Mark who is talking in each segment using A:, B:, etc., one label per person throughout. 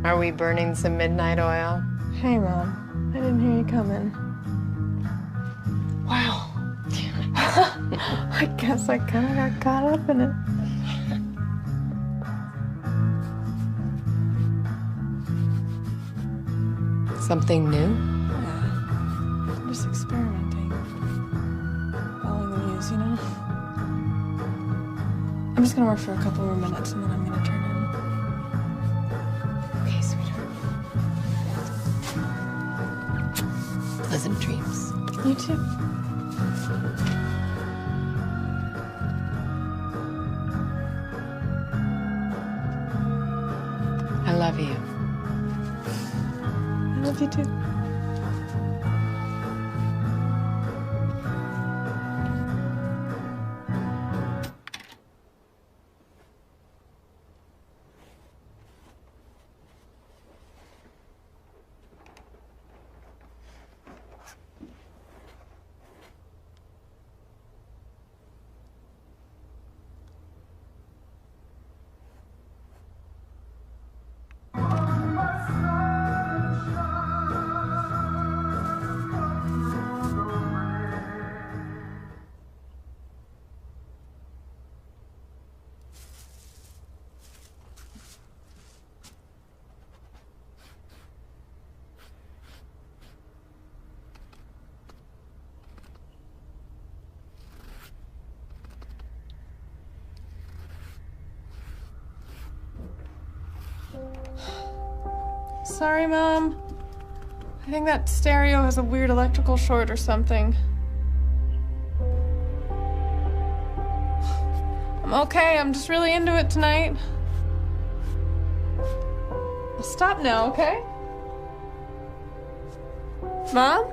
A: Are we burning some midnight oil?
B: Hey, Mom. I didn't hear you coming. Wow. I guess I kind of got caught up in it.
A: Something new?
B: Yeah. I'm just experimenting. Following the muse, you know? I'm just gonna work for a couple more minutes and then I'm gonna turn in.
A: Okay, sweetheart. Pleasant dreams.
B: You too.
A: I love you.
B: I love you too. Sorry, Mom. I think that stereo has a weird electrical short or something. I'm okay. I'm just really into it tonight. I'll stop now, okay? Mom?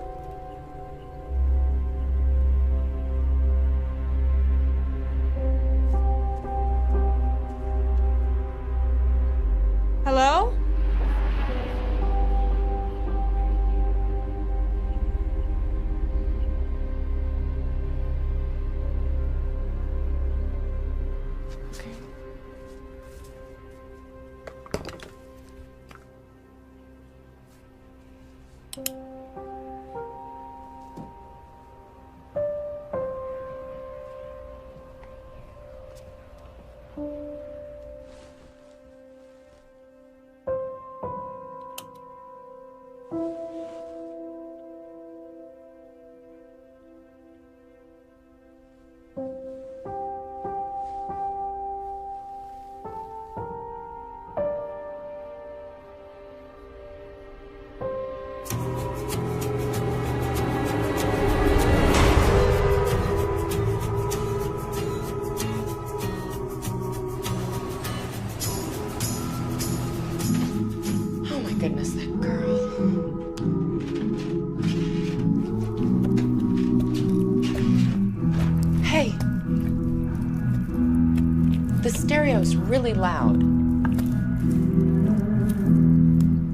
B: Hello?
A: The stereo's really loud.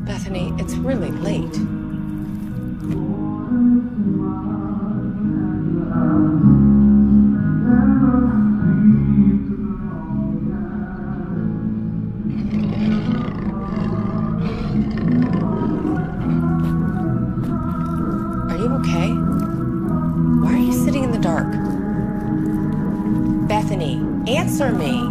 A: Bethany, it's really late. Are you okay? Why are you sitting in the dark? Bethany, answer me.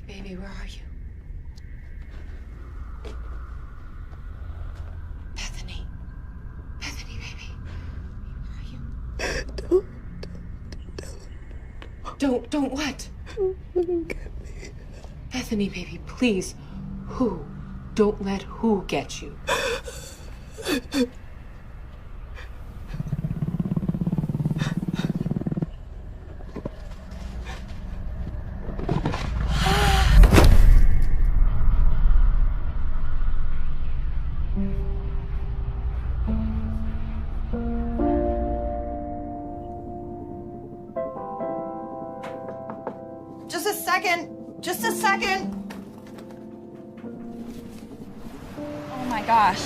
A: Baby, where are you? Bethany. Bethany, baby. Where are you? Don't what?
B: Don't get me.
A: Bethany, baby, please. Who? Don't let who get you.
C: Just a second.
D: Oh my gosh.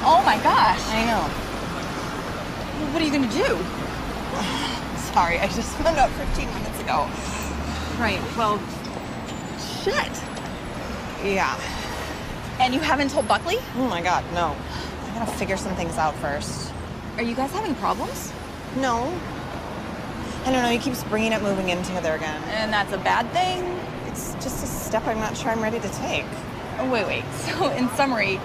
D: Oh my gosh.
C: I know.
D: What are you gonna do?
C: Sorry, I just found out 15 minutes ago.
D: Right, well, shit.
C: Yeah.
D: And you haven't told Buckley?
C: Oh my God, no. I gotta figure some things out first.
D: Are you guys having problems?
C: No. I don't know, he keeps bringing up moving in together again.
D: And that's a bad thing?
C: It's just a step I'm not sure I'm ready to take.
D: Oh, wait. So, in summary,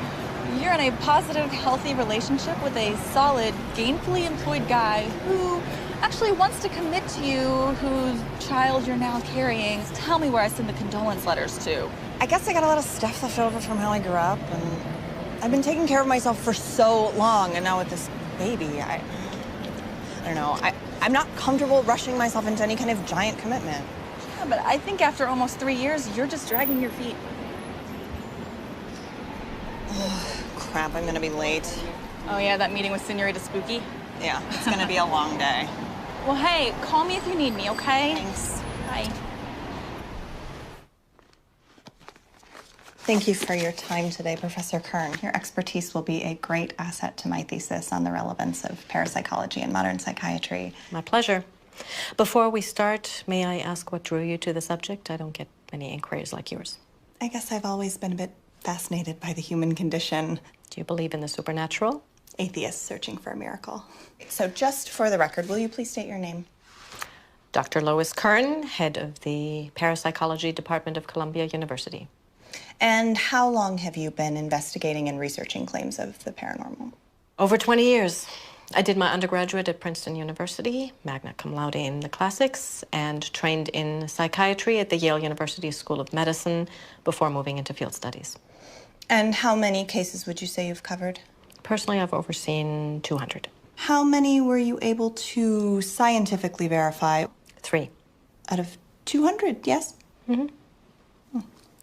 D: you're in a positive, healthy relationship with a solid, gainfully employed guy who actually wants to commit to you, whose child you're now carrying. Tell me where I send the condolence letters to.
C: I guess I got a lot of stuff left over from how I grew up, and I've been taking care of myself for so long, and now with this baby, I don't know. I'm not comfortable rushing myself into any kind of giant commitment.
D: Yeah, but I think after almost 3 years, you're just dragging your feet.
C: Crap, I'm gonna be late.
D: Oh yeah, that meeting with Senorita Spooky?
C: Yeah, it's gonna be a long day.
D: Well, hey, call me if you need me, okay?
C: Thanks.
D: Bye.
C: Thank you for your time today, Professor Kern. Your expertise will be a great asset to my thesis on the relevance of parapsychology and modern psychiatry.
E: My pleasure. Before we start, may I ask what drew you to the subject? I don't get many inquiries like yours.
C: I guess I've always been a bit fascinated by the human condition.
E: Do you believe in the supernatural?
C: Atheists searching for a miracle. So just for the record, will you please state your name?
E: Dr. Lois Kern, head of the Parapsychology Department of Columbia University.
C: And how long have you been investigating and researching claims of the paranormal?
E: Over 20 years. I did my undergraduate at Princeton University, magna cum laude in the classics, and trained in psychiatry at the Yale University School of Medicine before moving into field studies.
C: And how many cases would you say you've covered?
E: Personally, I've overseen 200.
C: How many were you able to scientifically verify?
E: 3.
C: Out of 200, yes?
E: Mm-hmm.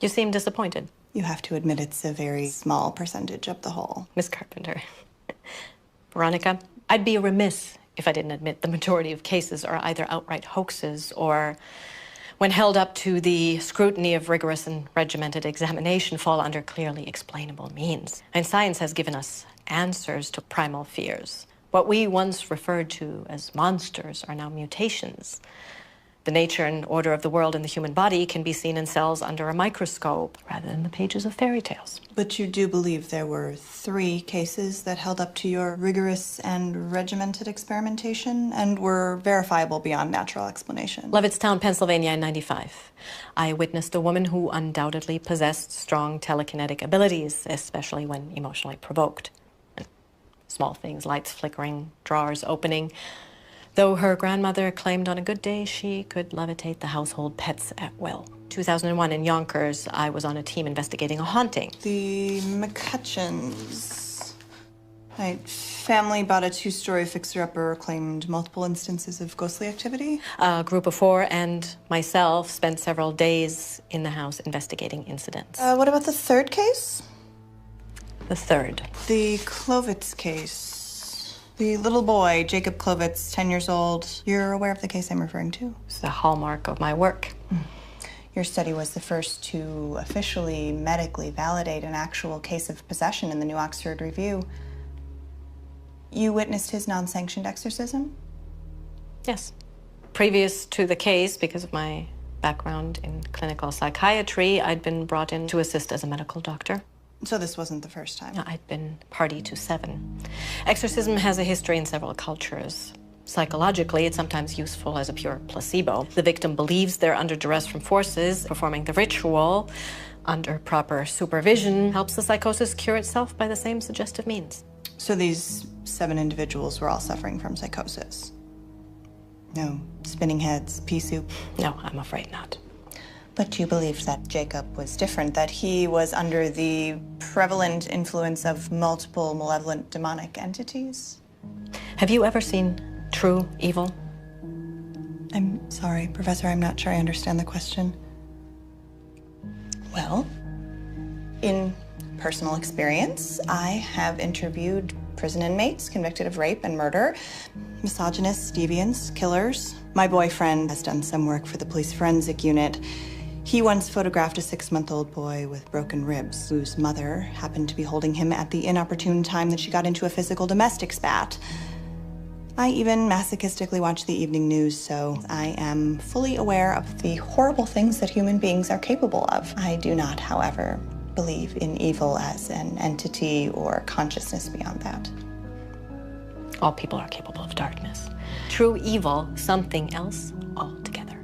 E: You seem disappointed.
C: You have to admit it's a very small percentage of the whole.
E: Miss Carpenter. Veronica, I'd be remiss if I didn't admit the majority of cases are either outright hoaxes or, when held up to the scrutiny of rigorous and regimented examination, fall under clearly explainable means. And science has given us answers to primal fears. What we once referred to as monsters are now mutations. The nature and order of the world in the human body can be seen in cells under a microscope rather than the pages of fairy tales.
C: But you do believe there were 3 cases that held up to your rigorous and regimented experimentation and were verifiable beyond natural explanation?
E: Levittstown, Pennsylvania in '95. I witnessed a woman who undoubtedly possessed strong telekinetic abilities, especially when emotionally provoked. And as small things, lights flickering, drawers opening. Though her grandmother claimed on a good day she could levitate the household pets at will. 2001 in Yonkers, I was on a team investigating a haunting.
C: The McCutcheons. Right. Family bought a two-story fixer-upper, claimed multiple instances of ghostly activity.
E: A group of 4 and myself spent several days in the house investigating incidents.
C: What about the third case?
E: The third.
C: The Klovitz case. The little boy, Jacob Klovitz, 10 years old. You're aware of the case I'm referring to?
E: It's the hallmark of my work.
C: Your study was the first to officially medically validate an actual case of possession in the New Oxford Review. You witnessed his non-sanctioned exorcism?
E: Yes. Previous to the case, because of my background in clinical psychiatry, I'd been brought in to assist as a medical doctor.
C: So this wasn't the first time?
E: No, I'd been party to 7. Exorcism has a history in several cultures. Psychologically, it's sometimes useful as a pure placebo. The victim believes they're under duress from forces. Performing the ritual under proper supervision helps the psychosis cure itself by the same suggestive means.
C: So these 7 individuals were all suffering from psychosis? No spinning heads, pea soup?
E: No, I'm afraid not.
C: But you believed that Jacob was different, that he was under the prevalent influence of multiple malevolent demonic entities?
E: Have you ever seen True Evil?
C: I'm sorry, Professor, I'm not sure I understand the question. Well, in personal experience, I have interviewed prison inmates convicted of rape and murder, misogynists, deviants, killers. My boyfriend has done some work for the police forensic unit. He once photographed a 6-month-old boy with broken ribs, whose mother happened to be holding him at the inopportune time that she got into a physical domestic spat. I even masochistically watch the evening news, so I am fully aware of the horrible things that human beings are capable of. I do not, however, believe in evil as an entity or consciousness beyond that.
E: All people are capable of darkness. True evil, something else altogether.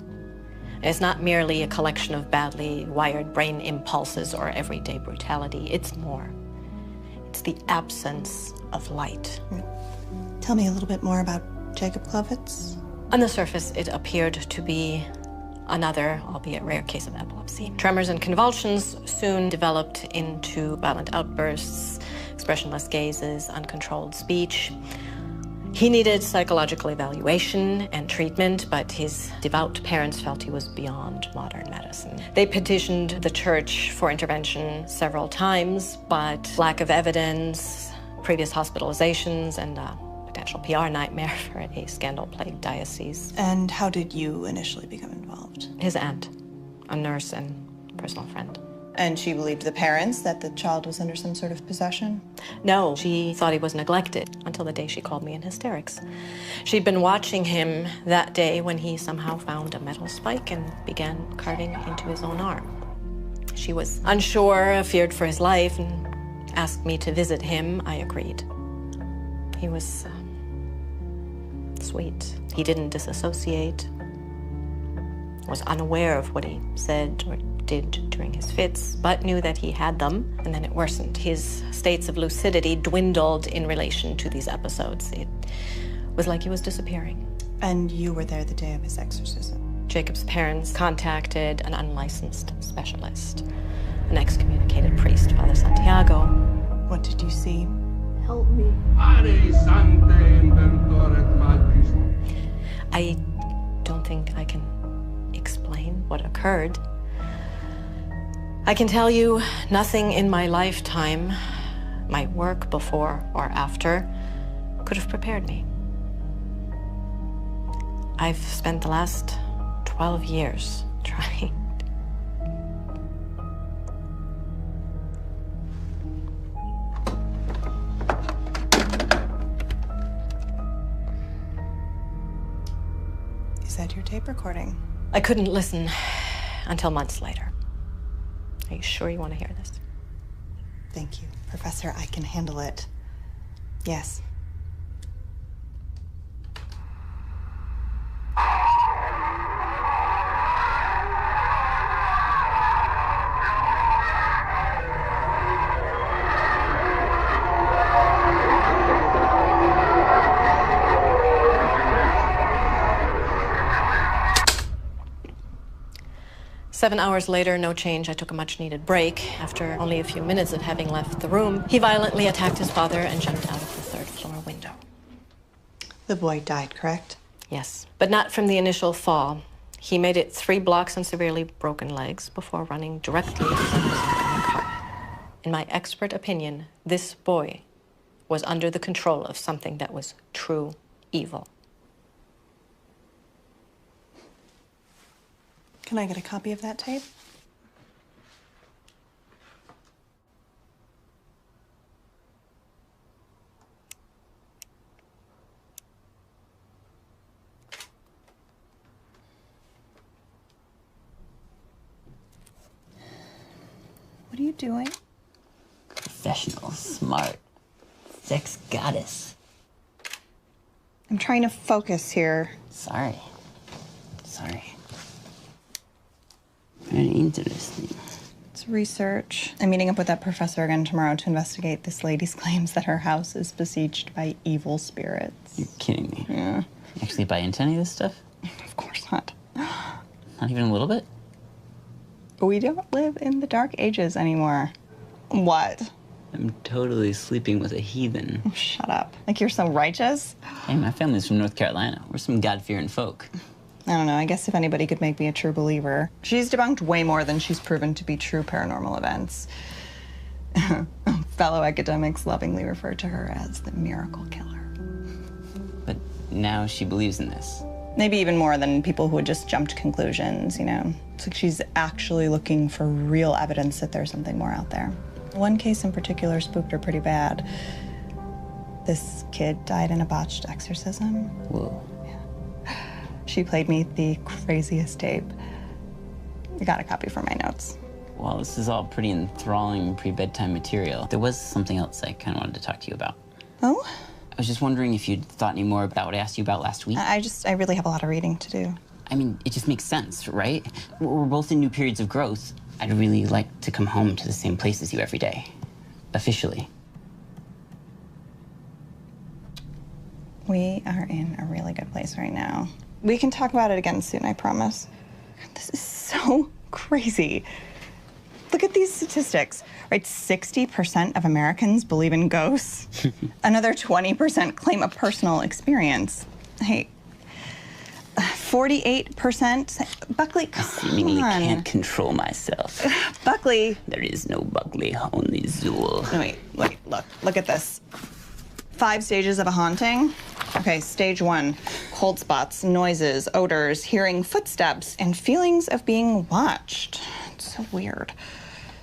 E: It's not merely a collection of badly wired brain impulses or everyday brutality. It's more. It's the absence of light.
C: Tell me a little bit more about Jacob Klovitz.
E: On the surface, it appeared to be another, albeit rare, case of epilepsy. Tremors and convulsions soon developed into violent outbursts, expressionless gazes, uncontrolled speech. He needed psychological evaluation and treatment, but his devout parents felt he was beyond modern medicine. They petitioned the church for intervention several times, but lack of evidence, previous hospitalizations, and a potential PR nightmare for a scandal-plagued diocese.
C: And how did you initially become involved?
E: His aunt, a nurse and personal friend.
C: And she believed the parents that the child was under some sort of possession?
E: No, she thought he was neglected until the day she called me in hysterics. She'd been watching him that day when he somehow found a metal spike and began carving into his own arm. She was unsure, feared for his life, and asked me to visit him. I agreed. He was sweet. He didn't disassociate, was unaware of what he said or did during his fits, but knew that he had them, and then it worsened. His states of lucidity dwindled in relation to these episodes. It was like he was disappearing.
C: And you were there the day of his exorcism?
E: Jacob's parents contacted an unlicensed specialist, an excommunicated priest, Father Santiago.
C: What did you see?
A: Help me.
E: I don't think I can explain what occurred. I can tell you nothing in my lifetime, my work before or after, could have prepared me. I've spent the last 12 years trying.
C: Is that your tape recording?
E: I couldn't listen until months later. Are you sure you want to hear this?
C: Thank you, Professor. I can handle it. Yes.
E: 7 hours later, no change. I took a much-needed break. After only a few minutes of having left the room, he violently attacked his father and jumped out of the third-floor window.
C: The boy died, correct?
E: Yes, but not from the initial fall. He made it 3 blocks on severely broken legs before running directly into the car. In my expert opinion, this boy was under the control of something that was true evil.
C: Can I get a copy of that tape? What are you doing?
F: Professional, smart, sex goddess.
C: I'm trying to focus here.
F: Sorry. Very interesting.
C: It's research. I'm meeting up with that professor again tomorrow to investigate this lady's claims that her house is besieged by evil spirits.
F: You're kidding me.
C: Yeah.
F: You actually buy into any of this stuff?
C: Of course not.
F: Not even a little bit?
C: We don't live in the Dark Ages anymore. What?
F: I'm totally sleeping with a heathen.
C: Oh, shut up. Like you're so righteous?
F: Hey, my family's from North Carolina. We're some God-fearing folk.
C: I don't know. I guess if anybody could make me a true believer. She's debunked way more than she's proven to be true paranormal events. Fellow academics lovingly refer to her as the miracle killer.
F: But now she believes in this.
C: Maybe even more than people who had just jumped conclusions, you know? It's like she's actually looking for real evidence that there's something more out there. One case in particular spooked her pretty bad. This kid died in a botched exorcism.
F: Whoa.
C: She played me the craziest tape. I got a copy for my notes.
F: Well, this is all pretty enthralling pre-bedtime material. There was something else I kind of wanted to talk to you about.
C: Oh?
F: I was just wondering if you'd thought any more about what I asked you about last week.
C: I really have a lot of reading to do.
F: I mean, it just makes sense, right? We're both in new periods of growth. I'd really like to come home to the same place as you every day. Officially.
C: We are in a really good place right now. We can talk about it again soon, I promise. This is so crazy. Look at these statistics, right? 60% of Americans believe in ghosts. Another 20% claim a personal experience. Hey, 48%. Buckley, come
F: Seemingly
C: on.
F: can't control myself.
C: Buckley.
F: There is no Buckley, only Zool.
C: No, wait, look at this. 5 stages of a haunting. Okay, stage 1, cold spots, noises, odors, hearing footsteps, and feelings of being watched. It's so weird.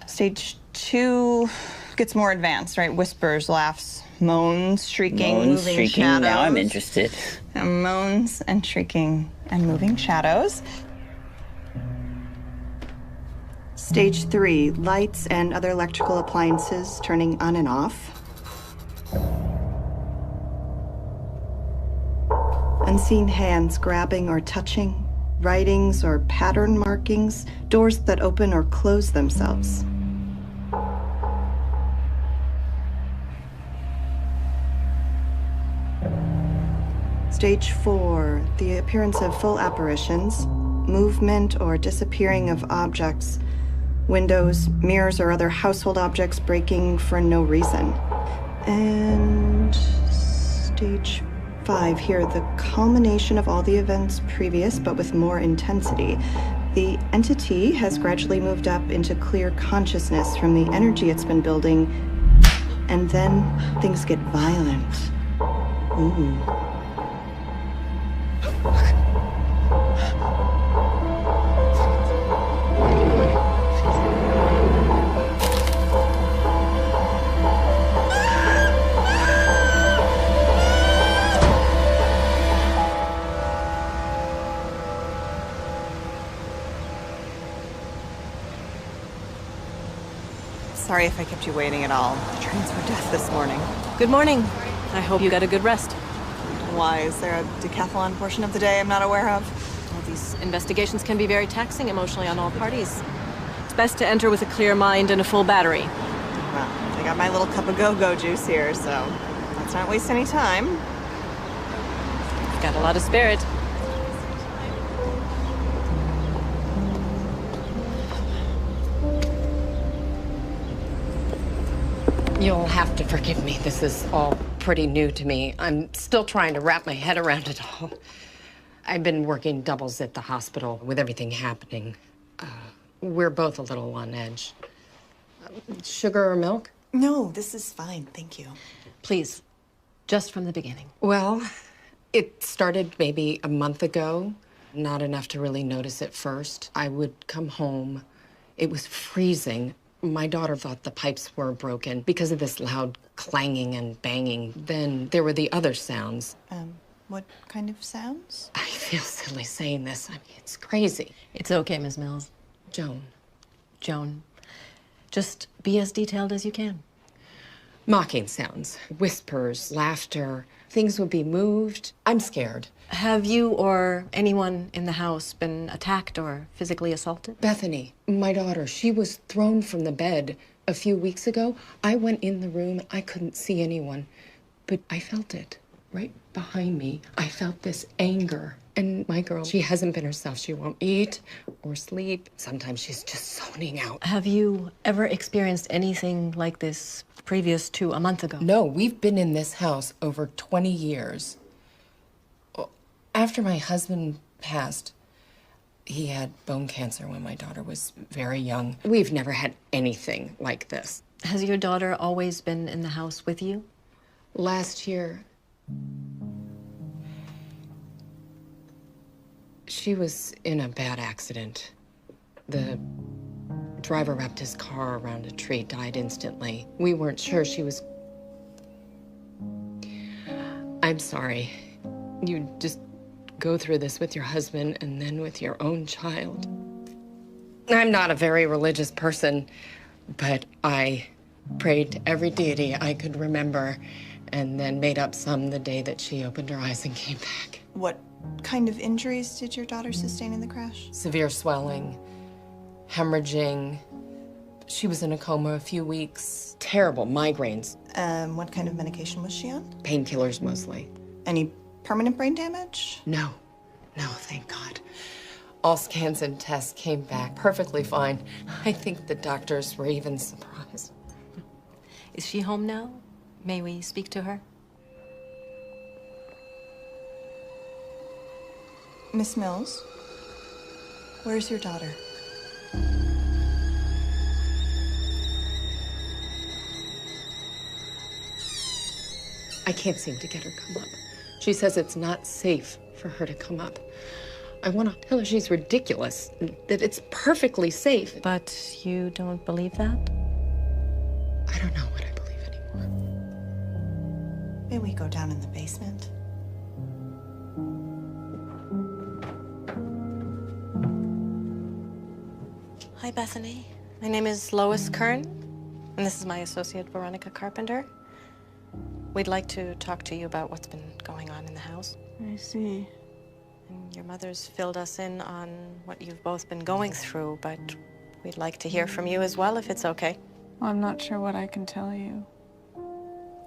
C: Stage 2 gets more advanced, right? Whispers, laughs, moans, shrieking, moving
F: shrieking.
C: shadows.
F: Now I'm interested.
C: And moans and shrieking and moving shadows. Stage 3, lights and other electrical appliances turning on and off. Unseen hands grabbing or touching, writings or pattern markings, doors that open or close themselves. Stage 4, the appearance of full apparitions, movement or disappearing of objects, windows, mirrors, or other household objects breaking for no reason. And stage 5 here, the culmination of all the events previous, but with more intensity. The entity has gradually moved up into clear consciousness from the energy it's been building, and then things get violent. Ooh. Sorry if I kept you waiting at all. The trains were death this morning.
E: Good morning. I hope you got a good rest.
C: Why? Is there a decathlon portion of the day I'm not aware of?
E: Well, these investigations can be very taxing emotionally on all parties. It's best to enter with a clear mind and a full battery.
C: Well, I got my little cup of go-go juice here, so let's not waste any time.
E: You've got a lot of spirit.
G: You'll have to forgive me. This is all pretty new to me. I'm still trying to wrap my head around it all. I've been working doubles at the hospital with everything happening. We're both a little on edge. Sugar or milk?
C: No, this is fine, thank you.
E: Please, just from the beginning.
G: Well, it started maybe a month ago. Not enough to really notice at first. I would come home. It was freezing. My daughter thought the pipes were broken because of this loud clanging and banging. Then there were the other sounds.
C: What kind of sounds?
G: I feel silly saying this. I mean, it's crazy.
E: It's okay, Ms. Mills.
G: Joan.
E: Just be as detailed as you can.
G: Mocking sounds, whispers, laughter. Things would be moved. I'm scared.
E: Have you or anyone in the house been attacked or physically assaulted?
G: Bethany, my daughter, she was thrown from the bed a few weeks ago. I went in the room. I couldn't see anyone, but I felt it right behind me. I felt this anger. And my girl, she hasn't been herself. She won't eat or sleep. Sometimes she's just zoning out.
E: Have you ever experienced anything like this previous to a month ago?
G: No, we've been in this house over 20 years. After my husband passed, he had bone cancer when my daughter was very young. We've never had anything like this.
E: Has your daughter always been in the house with you?
G: Last year, she was in a bad accident. The driver wrapped his car around a tree, died instantly. We weren't sure she was... I'm sorry. You just go through this with your husband and then with your own child. I'm not a very religious person, but I prayed to every deity I could remember and then made up some the day that she opened her eyes and came back.
C: What kind of injuries did your daughter sustain in the crash?
G: Severe swelling, hemorrhaging. She was in a coma a few weeks. Terrible migraines.
C: What kind of medication was she on?
G: Painkillers mostly.
C: Any permanent brain damage?
G: No, thank God. All scans and tests came back perfectly fine. I think the doctors were even surprised.
E: Is she home now? May we speak to her?
C: Miss Mills, where's your daughter?
G: I can't seem to get her come up. She says it's not safe for her to come up. I want to tell her she's ridiculous, that it's perfectly safe.
E: But you don't believe that?
G: I don't know what I believe anymore.
C: May we go down in the basement?
E: Hi, Bethany. My name is Lois Kern, and this is my associate, Veronica Carpenter. We'd like to talk to you about what's been going on in the house.
B: I see.
E: And your mother's filled us in on what you've both been going through, but we'd like to hear from you as well, if it's okay.
B: Well, I'm not sure what I can tell you.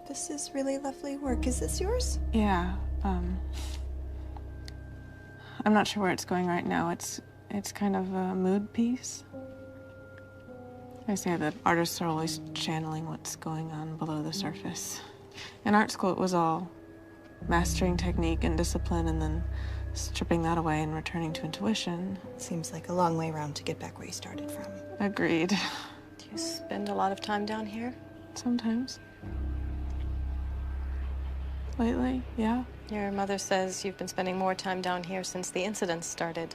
C: This is really lovely work. Is this yours?
B: Yeah, I'm not sure where it's going right now. It's kind of a mood piece. I say that artists are always channeling what's going on below the surface. In art school, it was all mastering technique and discipline and then stripping that away and returning to intuition.
C: Seems like a long way around to get back where you started from.
B: Agreed.
E: Do you spend a lot of time down here?
B: Sometimes. Lately, yeah.
E: Your mother says you've been spending more time down here since the incident started.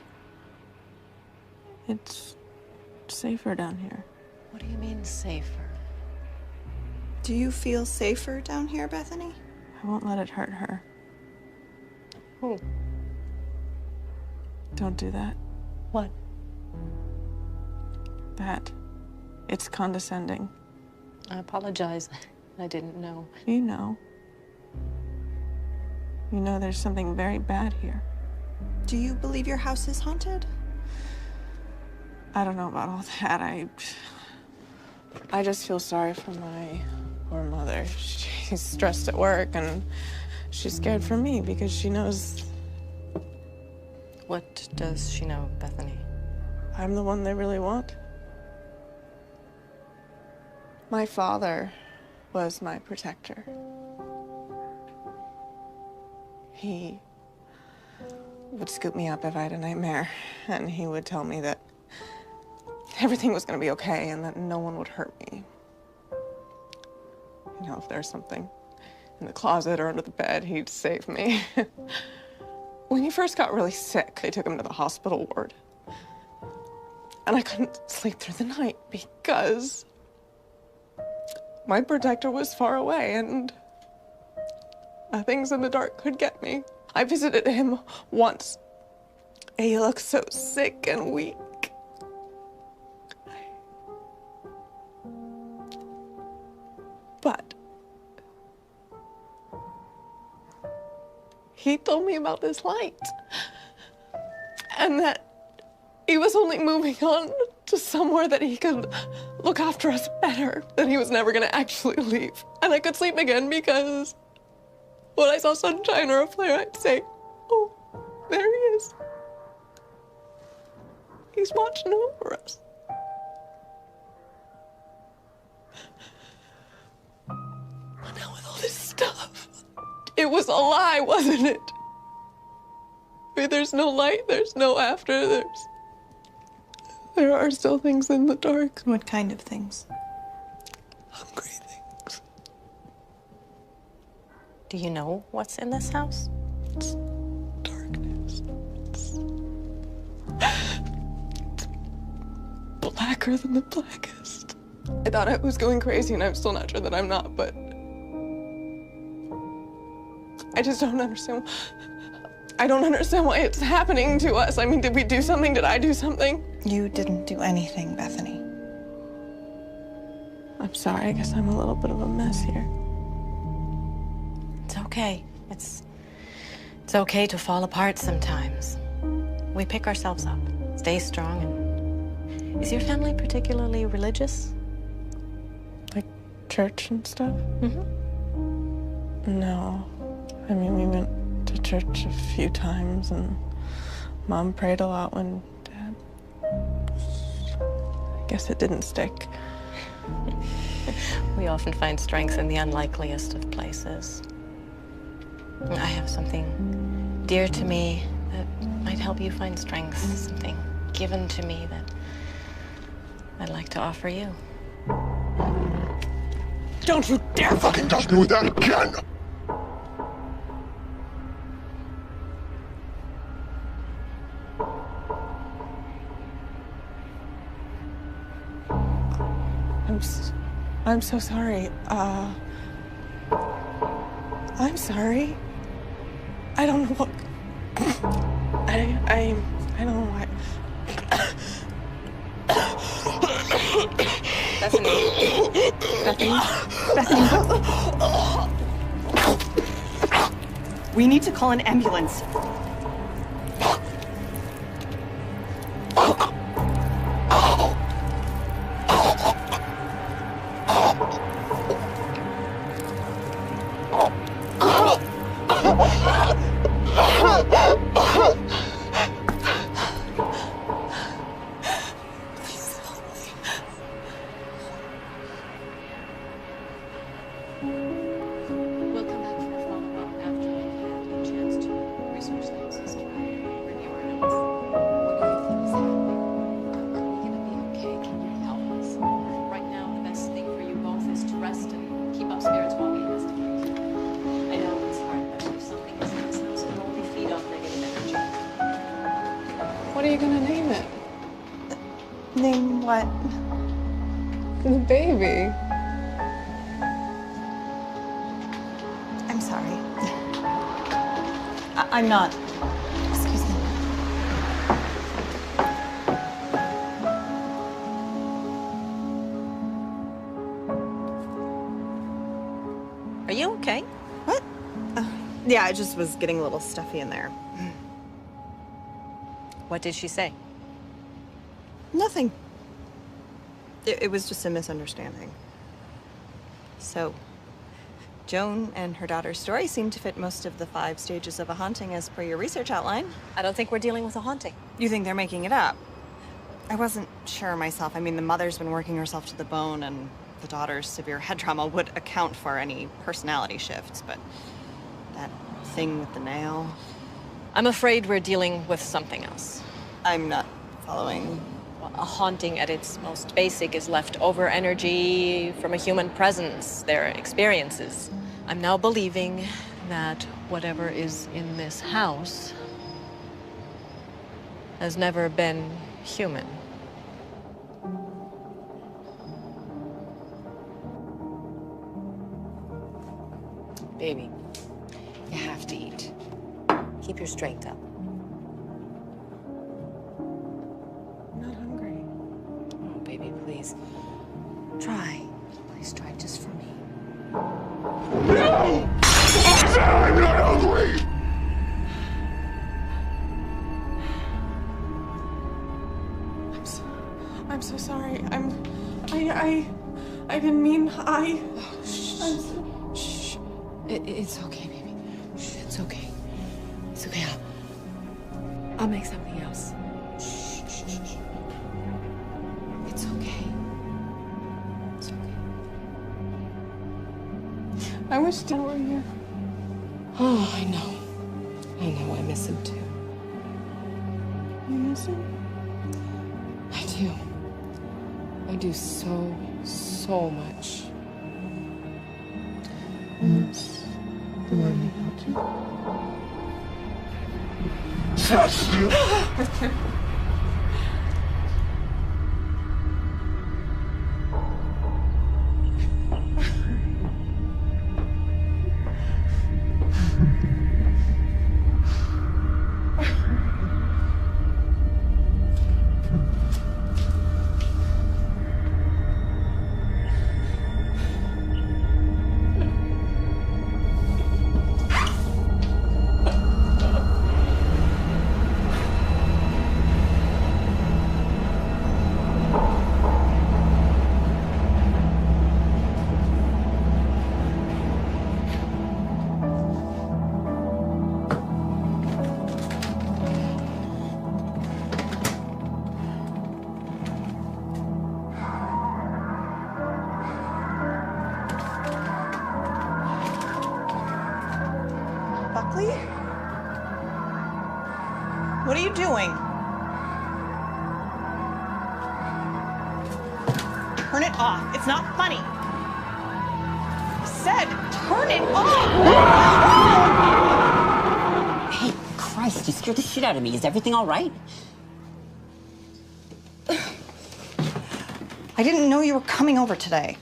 B: It's safer down here.
E: What do you mean, safer?
C: Do you feel safer down here, Bethany?
B: I won't let it hurt her.
E: Who?
B: Don't do that.
E: What?
B: That. It's condescending.
E: I apologize. I didn't know.
B: You know. You know there's something very bad here.
C: Do you believe your house is haunted?
B: I don't know about all that. I just feel sorry for my poor mother. She's stressed at work and she's scared for me because she knows...
E: What does she know, Bethany?
B: I'm the one they really want. My father was my protector. He would scoop me up if I had a nightmare, and he would tell me that everything was gonna be okay and that no one would hurt me. You know, if there's something in the closet or under the bed, he'd save me. When he first got really sick, they took him to the hospital ward. And I couldn't sleep through the night because my protector was far away and things in the dark could get me. I visited him once. He looked so sick and weak. But he told me about this light and that he was only moving on to somewhere that he could look after us better, that he was never gonna actually leave. And I could sleep again because when I saw sunshine or a flare, I'd say, oh, there he is. He's watching over us. But now with all this stuff, it was a lie, wasn't it? I mean, there's no light, there's no after, there are still things in the dark.
C: What kind of things?
B: Hungry things.
E: Do you know what's in this house?
B: It's darkness. It's blacker than the blackest. I thought I was going crazy, and I'm still not sure that I'm not, but I just don't understand. I don't understand why it's happening to us. I mean, did we do something? Did I do something?
C: You didn't do anything, Bethany.
B: I'm sorry. I guess I'm a little bit of a mess here.
E: It's okay. It's okay to fall apart sometimes. We pick ourselves up, stay strong, and... Is your family particularly religious?
B: Like church and stuff?
E: Mm-hmm.
B: No. I mean, we went to church a few times, and Mom prayed a lot when Dad... I guess it didn't stick.
E: We often find strength in the unlikeliest of places. I have something dear to me that might help you find strength, something given to me that I'd like to offer you.
H: Don't you dare fucking touch me with that again!
B: I'm so sorry. I'm sorry. I don't know what... I don't know why...
C: Bethany. We need to call an ambulance.
B: What are you gonna name it?
C: Name what?
B: The baby.
C: I'm sorry. I'm not. Excuse me.
E: Are you okay?
C: What? Yeah, I just was getting a little stuffy in there.
E: What did she say?
C: Nothing. It was just a misunderstanding. So, Joan and her daughter's story seem to fit most of the 5 stages of a haunting as per your research outline.
E: I don't think we're dealing with a haunting.
C: You think they're making it up? I wasn't sure myself. I mean, the mother's been working herself to the bone, and the daughter's severe head trauma would account for any personality shifts, but that thing with the nail...
E: I'm afraid we're dealing with something else.
C: I'm not following.
E: Well, a haunting at its most basic is leftover energy from a human presence, their experiences. I'm now believing that whatever is in this house has never been human.
G: Baby, you have to eat. Keep your strength up.
B: I'm not hungry.
G: Oh, baby, please. Try. Please try just for me.
H: No! I'm not hungry!
B: I'm so sorry. I didn't mean
G: Shh. It's okay, baby. Shh, it's okay. It's okay. I'll make something else. Shh. It's okay. It's okay.
B: I wish Dad were here.
G: Oh, I know. I miss him too.
B: You miss him?
G: I do. I do so much.
B: Yes. The one you
C: Buckley? What are you doing? Turn it off. It's not funny. I said, turn it off!
F: Hey, Christ, you scared the shit out of me. Is everything all right?
C: I didn't know you were coming over today.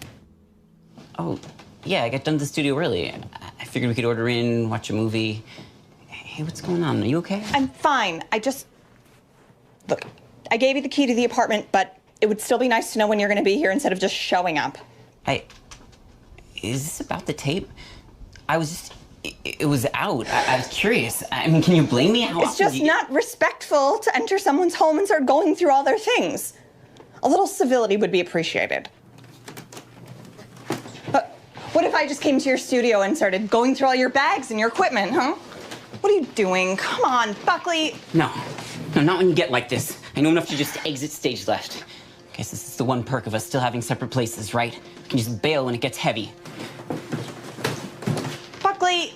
F: Oh, yeah, I got done to the studio early. I figured we could order in, watch a movie. Hey, what's going on? Are you okay?
C: I'm fine. Look, I gave you the key to the apartment, but it would still be nice to know when you're gonna be here instead of just showing up.
F: Is this about the tape? It was out. I was curious. I mean, can you blame me?
C: It's just not respectful to enter someone's home and start going through all their things. A little civility would be appreciated. But what if I just came to your studio and started going through all your bags and your equipment, huh? What are you doing? Come on, Buckley.
F: No, not when you get like this. I know enough to just exit stage left. Guess this is the one perk of us still having separate places, right? We can just bail when it gets heavy.
C: Buckley.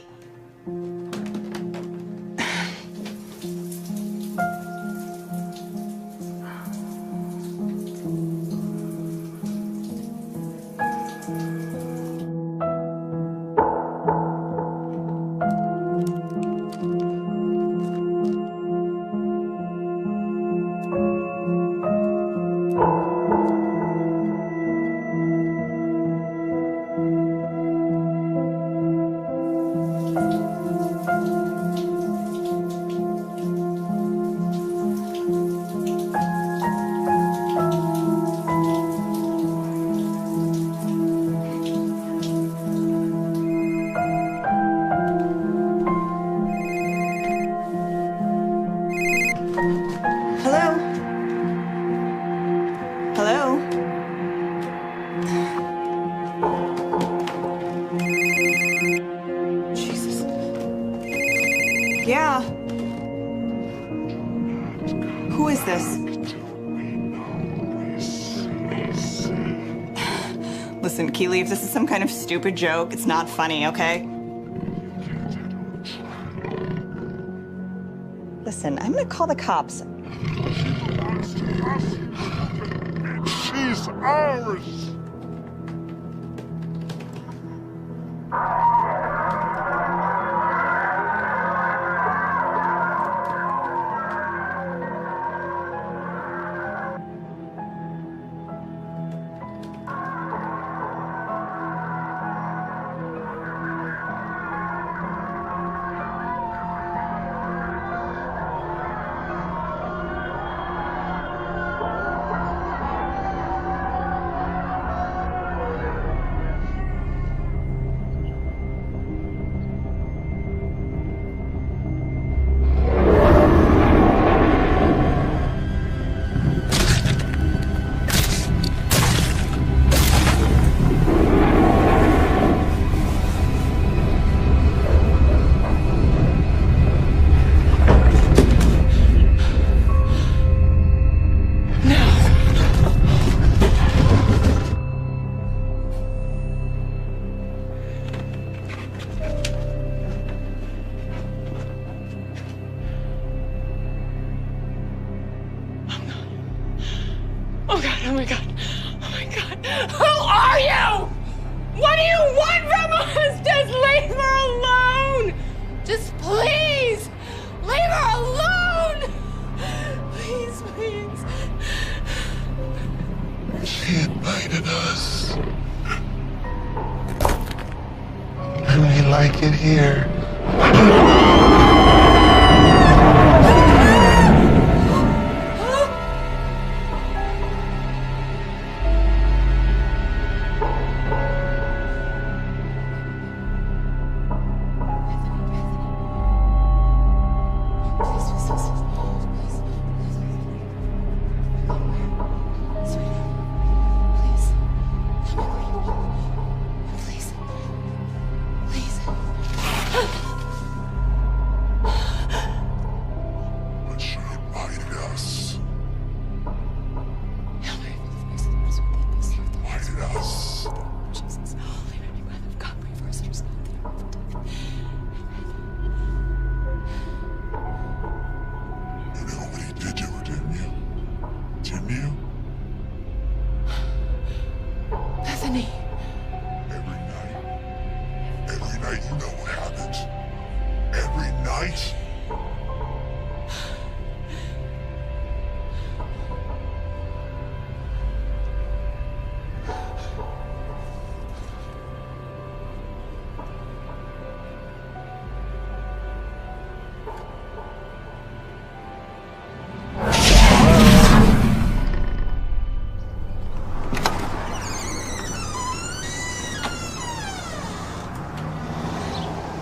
C: Yeah. Who is this? Listen, Keely, if this is some kind of stupid joke, it's not funny, okay? Listen, I'm gonna call the cops.
H: She belongs to us, and she's ours.
G: Oh God, oh my God, oh my God. Who are you? What do you want from us? Just leave her alone. Just please, leave her alone. Please, please.
H: She invited us. And we like it here.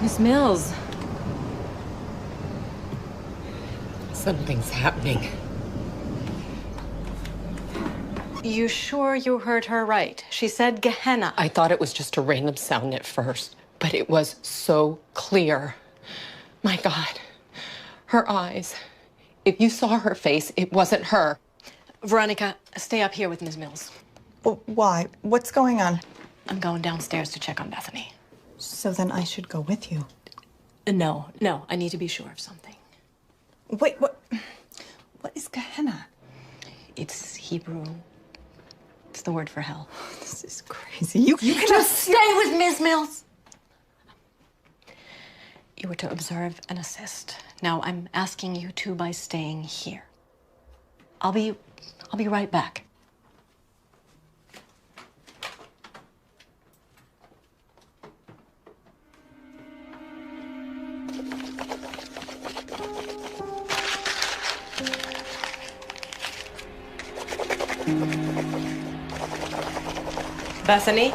E: Miss Mills.
G: Something's happening.
E: You sure you heard her right? She said Gehenna.
G: I thought it was just a random sound at first, but it was so clear. My God, her eyes. If you saw her face, it wasn't her.
E: Veronica, stay up here with Ms. Mills.
C: Why? What's going on?
E: I'm going downstairs to check on Bethany.
C: So then I should go with you.
E: No, I need to be sure of something.
C: Wait, what is Gehenna?
E: It's Hebrew. It's the word for hell.
C: This is crazy. You can
E: just stay with Ms. Mills. You were to observe and assist. Now I'm asking you to by staying here. I'll be right back. Bethany?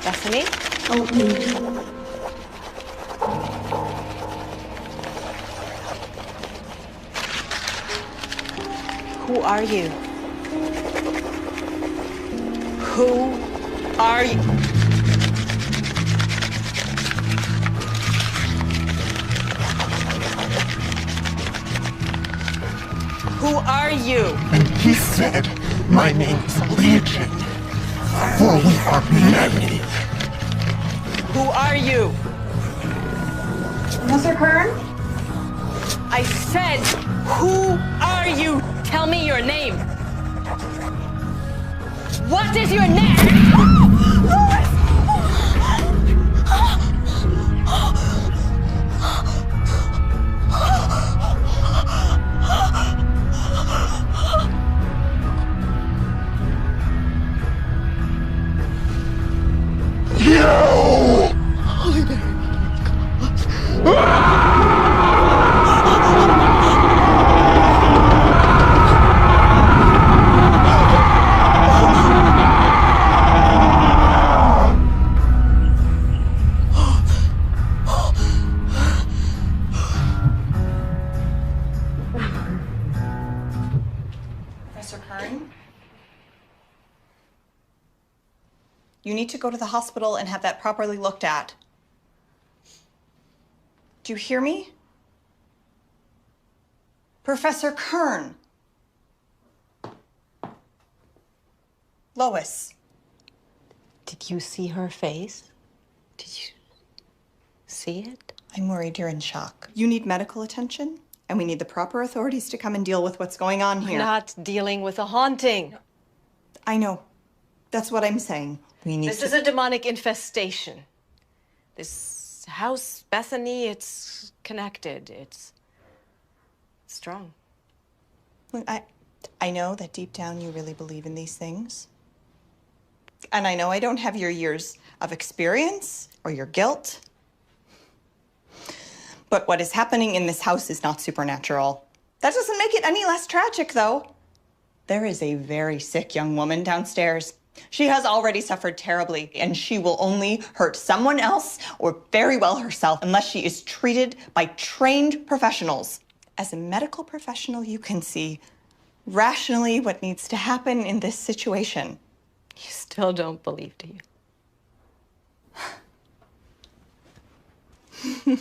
E: Bethany?
A: Help me.
E: Who are you? Who are you? Who are you?
H: He said, my name is Legion, for we are many.
E: Who are you?
C: Mr. Kern?
E: I said, who are you? Tell me your name. What is your name?
H: No!
C: Professor Kern? You need to go to the hospital and have that properly looked at. Do you hear me? Professor Kern. Lois.
E: Did you see her face? Did you see it?
C: I'm worried you're in shock. You need medical attention, and we need the proper authorities to come and deal with what's going on here.
E: We're not dealing with a haunting.
C: I know. That's what I'm saying. We need
E: This is a demonic infestation. This house, Bethany, it's connected. It's strong.
C: Look, I know that deep down you really believe in these things. And I know I don't have your years of experience or your guilt. But what is happening in this house is not supernatural. That doesn't make it any less tragic, though. There is a very sick young woman downstairs. She has already suffered terribly, and she will only hurt someone else or very well herself unless she is treated by trained professionals. As a medical professional, you can see rationally what needs to happen in this situation.
E: You still don't believe, do you?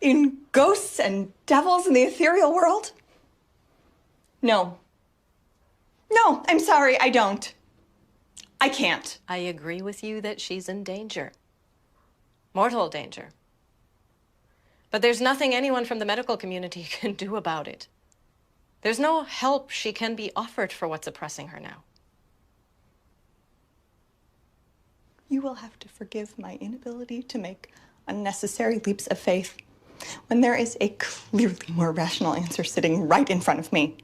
C: In ghosts and devils in the ethereal world? No. No, I'm sorry, I don't. I can't.
E: I agree with you that she's in danger. Mortal danger. But there's nothing anyone from the medical community can do about it. There's no help she can be offered for what's oppressing her now.
C: You will have to forgive my inability to make unnecessary leaps of faith when there is a clearly more rational answer sitting right in front of me.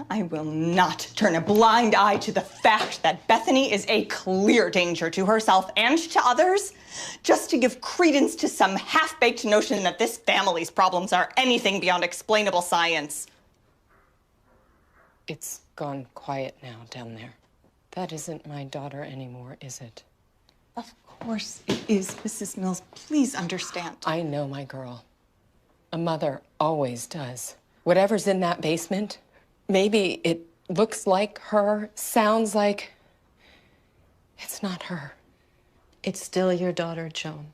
C: I will not turn a blind eye to the fact that Bethany is a clear danger to herself and to others, just to give credence to some half-baked notion that this family's problems are anything beyond explainable science.
G: It's gone quiet now down there. That isn't my daughter anymore, is it?
C: Of course it is, Mrs. Mills. Please understand.
G: I know my girl. A mother always does. Whatever's in that basement, maybe it looks like her, sounds like... It's not her.
E: It's still your daughter, Joan.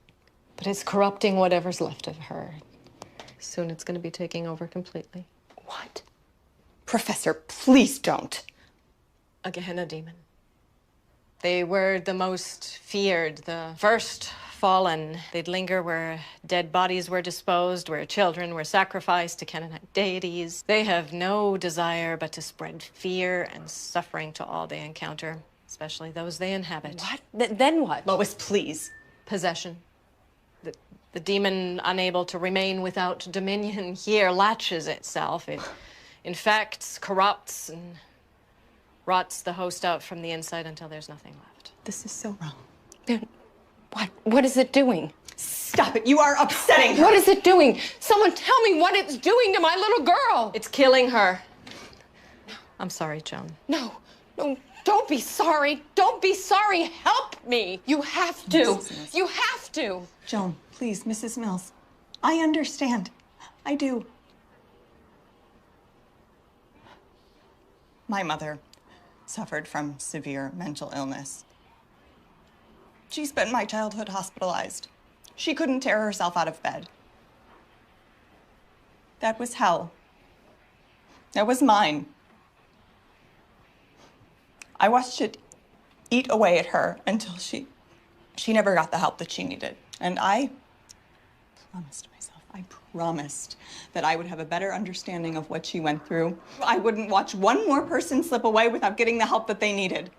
E: But it's corrupting whatever's left of her. Soon it's going to be taking over completely.
C: What? Professor, please don't.
E: A Gehenna demon. They were the most feared, the first fallen. They'd linger where dead bodies were disposed, where children were sacrificed to Canaanite deities. They have no desire but to spread fear and suffering to all they encounter, especially those they inhabit.
C: What? Then what? Lois, please.
E: Possession. The demon, unable to remain without dominion here, latches itself. It infects, corrupts, and rots the host out from the inside until there's nothing left.
C: This is so wrong.
G: Then what is it doing?
C: Stop it. You are upsetting her.
G: What is it doing? Someone tell me what it's doing to my little girl.
E: It's killing her. I'm sorry, Joan.
G: No, don't be sorry. Don't be sorry. Help me. You have to. You have to.
C: Joan, please, Mrs. Mills. I understand. I do. My mother suffered from severe mental illness. She spent my childhood hospitalized. She couldn't tear herself out of bed. That was hell. It was mine. I watched it eat away at her until she never got the help that she needed. And I promised that I would have a better understanding of what she went through. I wouldn't watch one more person slip away without getting the help that they needed.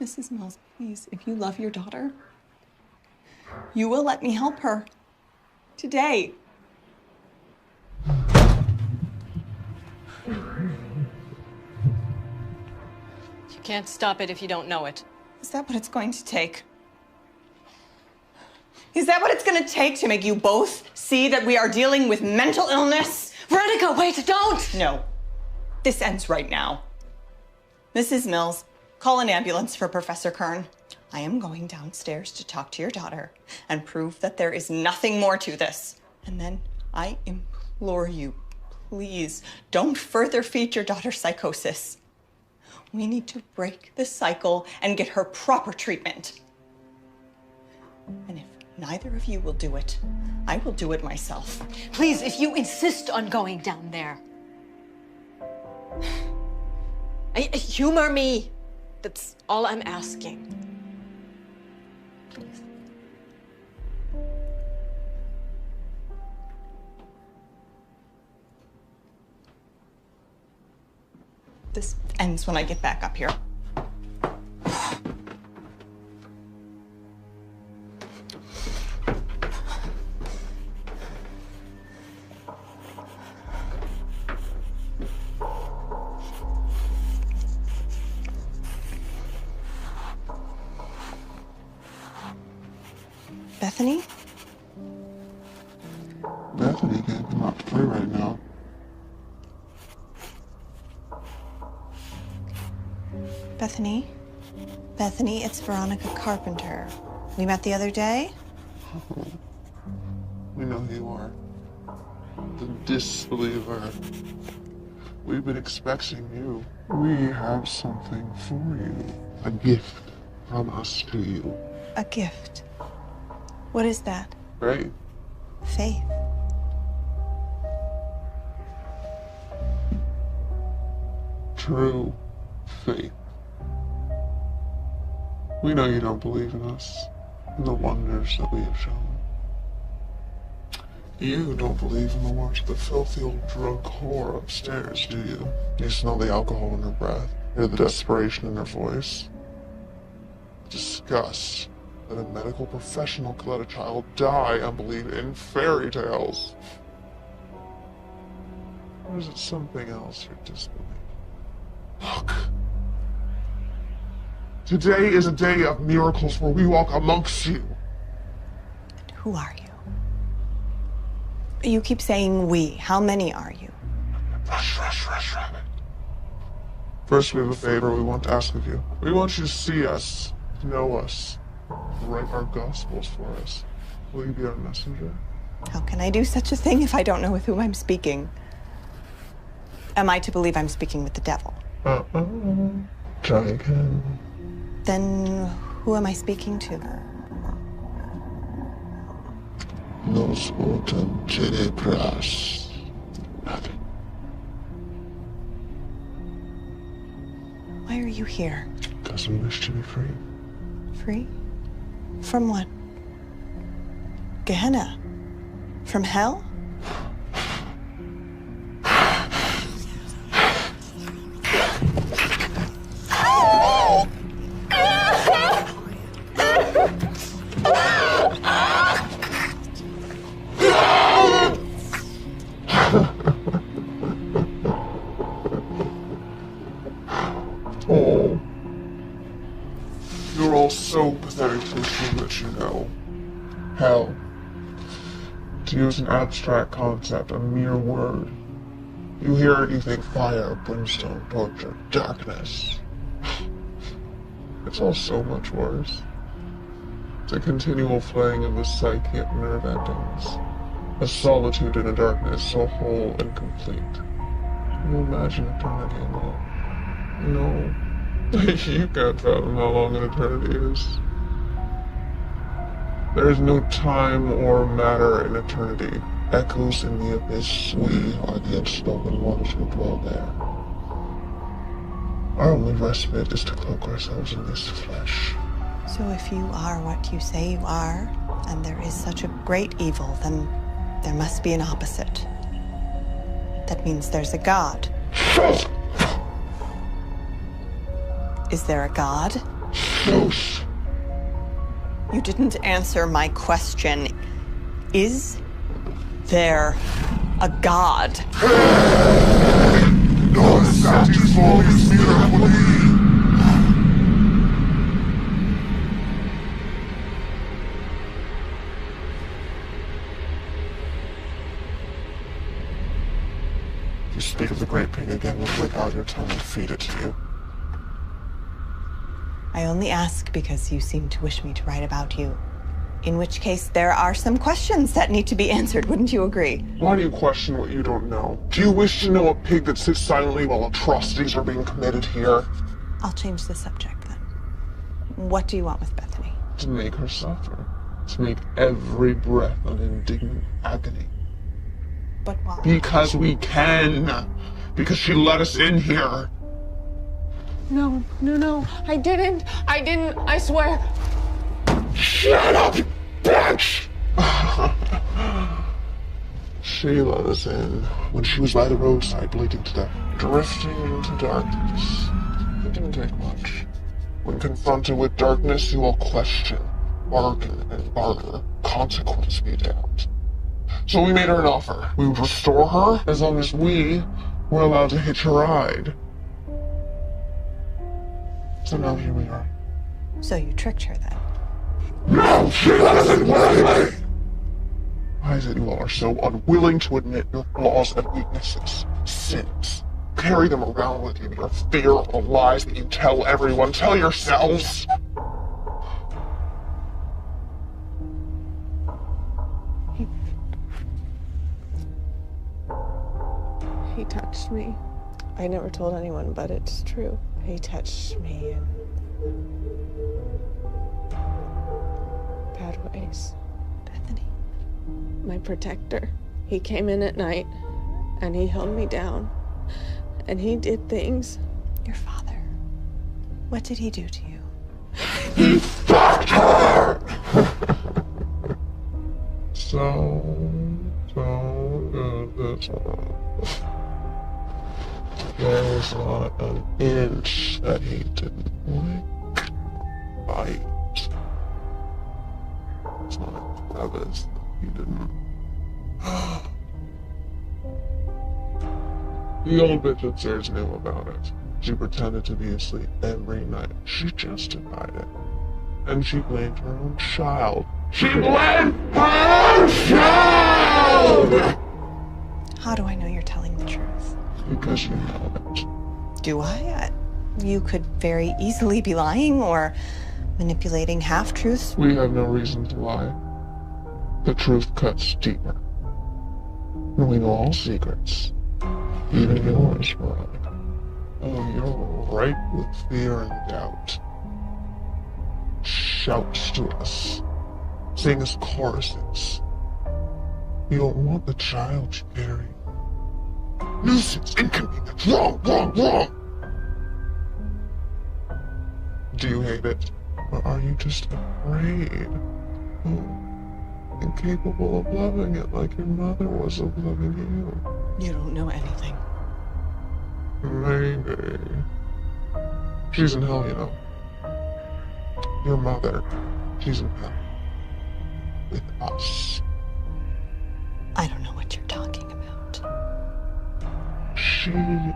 C: Mrs. Mills, please, if you love your daughter, you will let me help her today.
E: You can't stop it if you don't know it.
C: Is that what it's going to take? Is that what it's going to take to make you both see that we are dealing with mental illness?
E: Veronica, wait, don't!
C: No. This ends right now. Mrs. Mills, call an ambulance for Professor Kern. I am going downstairs to talk to your daughter and prove that there is nothing more to this. And then I implore you, please, don't further feed your daughter's psychosis. We need to break the cycle and get her proper treatment. And if neither of you will do it, I will do it myself.
E: Please, if you insist on going down there. Humor me. That's all I'm asking. Please.
C: This ends when I get back up here. Bethany?
H: Bethany can't come out to play right now.
C: Bethany? Bethany, it's Veronica Carpenter. We met the other day?
H: Oh, we know who you are. The disbeliever. We've been expecting you. We have something for you. A gift from us to you.
C: A gift? What is that?
H: Right?
C: Faith.
H: True faith. We know you don't believe in us and the wonders that we have shown. You don't believe in the watch of the filthy old drug whore upstairs, do you? You smell the alcohol in her breath, hear the desperation in her voice. Disgust that a medical professional could let a child die and believe in fairy tales. Or is it something else you're disbelieving? Look. Today is a day of miracles where we walk amongst you.
C: And who are you? You keep saying we. How many are you?
H: Rush, rabbit. First, we have a favor we want to ask of you. We want you to see us, to know us, to write our gospels for us. Will you be our messenger?
C: How can I do such a thing if I don't know with whom I'm speaking? Am I to believe I'm speaking with the devil?
H: Try again.
C: Then who am I speaking to?
H: Nos votum celebras. Nothing.
C: Why are you here?
H: Because we wish to be free.
C: Free? From what? Gehenna? From hell?
H: Oh. You're all so pathetic to assume that you know. Hell. To use an abstract concept, a mere word. You hear it, you think fire, brimstone, torture, darkness. It's all so much worse. It's a continual flaying of the psyche at nerve endings. A solitude in a darkness so whole and complete. Can you imagine eternity alone? No. You can't fathom how long an eternity is. There is no time or matter in eternity. echoes in the abyss. We are the unspoken ones who dwell there. Our only respite is to cloak ourselves in this flesh.
C: So if you are what you say you are, and there is such a great evil, then there must be an opposite. That means there's a god. Is there a god?
H: Yes.
C: You didn't answer my question. Is there a god?
H: Non satisfies miracoli. You speak of the great pain again, will flick out your tongue and feed it to you.
C: I only ask because you seem to wish me to write about you. In which case, there are some questions that need to be answered, wouldn't you agree?
H: Why do you question what you don't know? Do you wish to know a pig that sits silently while atrocities are being committed here?
C: I'll change the subject then. What do you want with Bethany?
H: To make her suffer. To make every breath an indignant agony.
C: But why?
H: Because we can. Because she let us in here.
B: No, I didn't, I swear.
H: Shut up, bitch! She let us in when she was by the roadside bleeding to death, drifting into darkness. It didn't take much. When confronted with darkness, you will question, bargain, and barter. Consequence be damned. So we made her an offer. We would restore her as long as we were allowed to hitch a ride. So now here we are.
C: So you tricked her then?
H: No, she let us in willingly! Why is it you all are so unwilling to admit your flaws and weaknesses, sins? Carry them around with you, your fear of the lies that you tell everyone. Tell yourselves!
B: He touched me. I never told anyone, but it's true. He touched me in bad ways.
C: Bethany.
B: My protector. He came in at night and he held me down. And he did things.
C: Your father. What did he do to you?
H: He fucked her! So good this one. There was not an inch that he didn't lick, bite. It's not a crevice that he didn't. The old bitch upstairs knew about it. She pretended to be asleep every night. She justified it. And she blamed her own child. She blamed her own child!
C: How do I know you're telling the truth?
H: Because you know it.
C: Do I? You could very easily be lying or manipulating half-truths.
H: We have no reason to lie. The truth cuts deeper. Knowing all secrets, even yours, Veronica. Oh, you're ripe with fear and doubt. Shouts to us, sing us choruses. You don't want the child you carry. Nuisance, inconvenience, wrong. Do you hate it? Or are you just afraid? Oh, incapable of loving it like your mother was of loving you.
C: You don't know anything.
H: Maybe. She's in hell, you know. Your mother, she's in hell. With us.
C: I don't know what you're talking about.
H: She